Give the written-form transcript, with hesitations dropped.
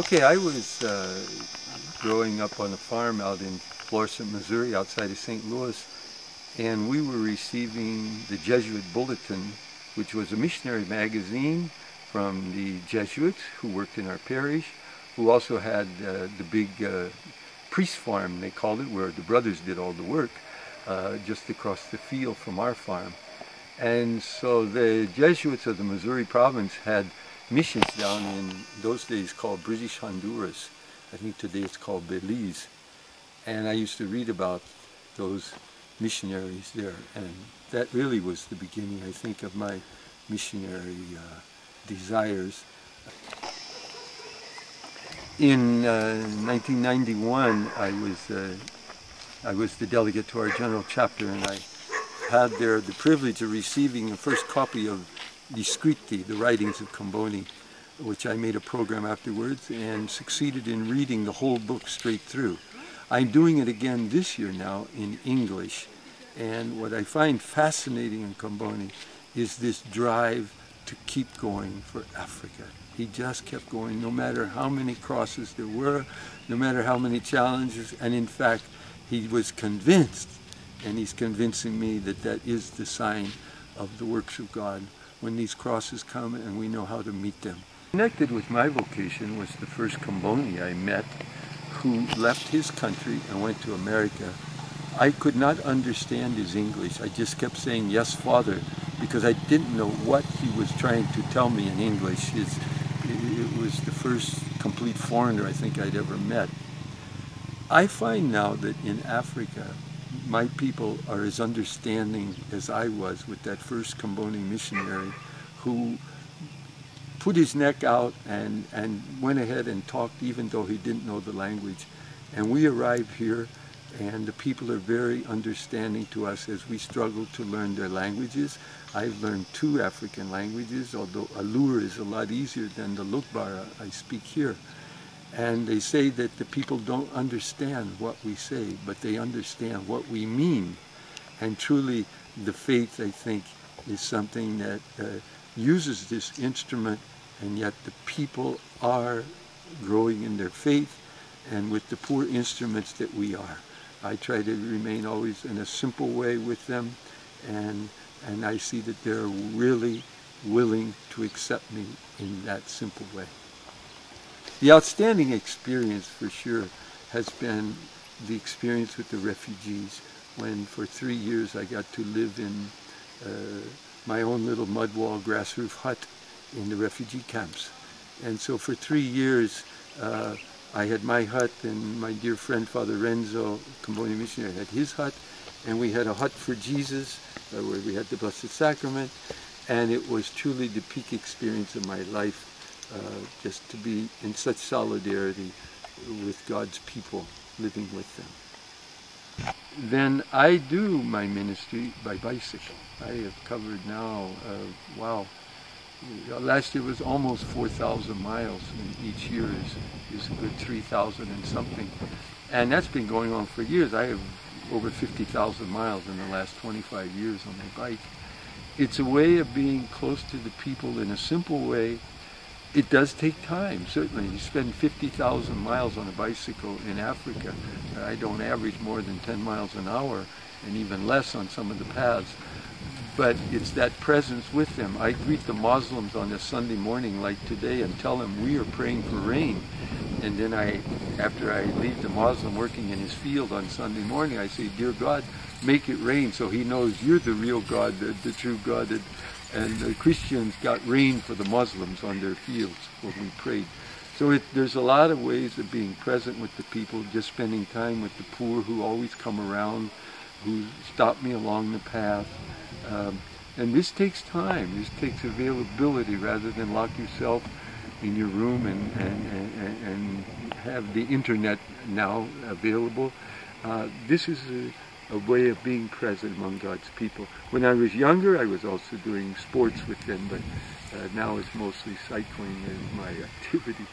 Okay, I was growing up on a farm out in Florissant, Missouri, outside of St. Louis, and we were receiving the Jesuit Bulletin, which was a missionary magazine from the Jesuits who worked in our parish, who also had the big priest farm, they called it, where the brothers did all the work, just across the field from our farm. And so the Jesuits of the Missouri province had missions down in those days called British Honduras. I think today it's called Belize. And I used to read about those missionaries there, and that really was the beginning, I think, of my missionary desires. In 1991, I was the delegate to our general chapter, and I had there the privilege of receiving the first copy of the Scritti, the writings of Comboni, which I made a program afterwards and succeeded in reading the whole book straight through. I'm doing it again this year now in English, and what I find fascinating in Comboni is this drive to keep going for Africa. He just kept going no matter how many crosses there were, no matter how many challenges, and in fact he was convinced, and he's convincing me, that that is the sign of the works of God, when these crosses come and we know how to meet them. Connected with my vocation was the first Comboni I met, who left his country and went to America. I could not understand his English. I just kept saying, "Yes, Father," because I didn't know what he was trying to tell me in English. It was the first complete foreigner I think I'd ever met. I find now that in Africa, my people are as understanding as I was with that first Comboni missionary, who put his neck out and went ahead and talked even though he didn't know the language. And we arrived here, and the people are very understanding to us as we struggle to learn their languages. I've learned 2 African languages, although Alur is a lot easier than the Lukbara I speak here. And they say that the people don't understand what we say, but they understand what we mean. And truly, the faith, I think, is something that uses this instrument, and yet the people are growing in their faith, and with the poor instruments that we are. I try to remain always in a simple way with them, and I see that they're really willing to accept me in that simple way. The outstanding experience, for sure, has been the experience with the refugees, when for 3 years I got to live in my own little mud wall grass roof hut in the refugee camps. And so for 3 years I had my hut, and my dear friend Father Renzo, Comboni missionary, had his hut, and we had a hut for Jesus where we had the Blessed Sacrament, and it was truly the peak experience of my life, just to be in such solidarity with God's people, living with them. Then I do my ministry by bicycle. I have covered now, wow, last year was almost 4,000 miles, and each year is a good 3,000 and something. And that's been going on for years. I have over 50,000 miles in the last 25 years on my bike. It's a way of being close to the people in a simple way. It does take time, certainly. You spend 50,000 miles on a bicycle in Africa. I don't average more than 10 miles an hour, and even less on some of the paths. But it's that presence with them. I greet the Muslims on a Sunday morning like today and tell them we are praying for rain. And then after I leave the Muslim working in his field on Sunday morning, I say, "Dear God, make it rain," so he knows you're the real God, the true God. And the Christians got rain for the Muslims on their fields when we prayed. So there's a lot of ways of being present with the people, just spending time with the poor who always come around, who stop me along the path. And this takes time. This takes availability, rather than lock yourself in your room and have the internet now available. This is a way of being present among God's people. When I was younger, I was also doing sports with them, but now it's mostly cycling as my activity.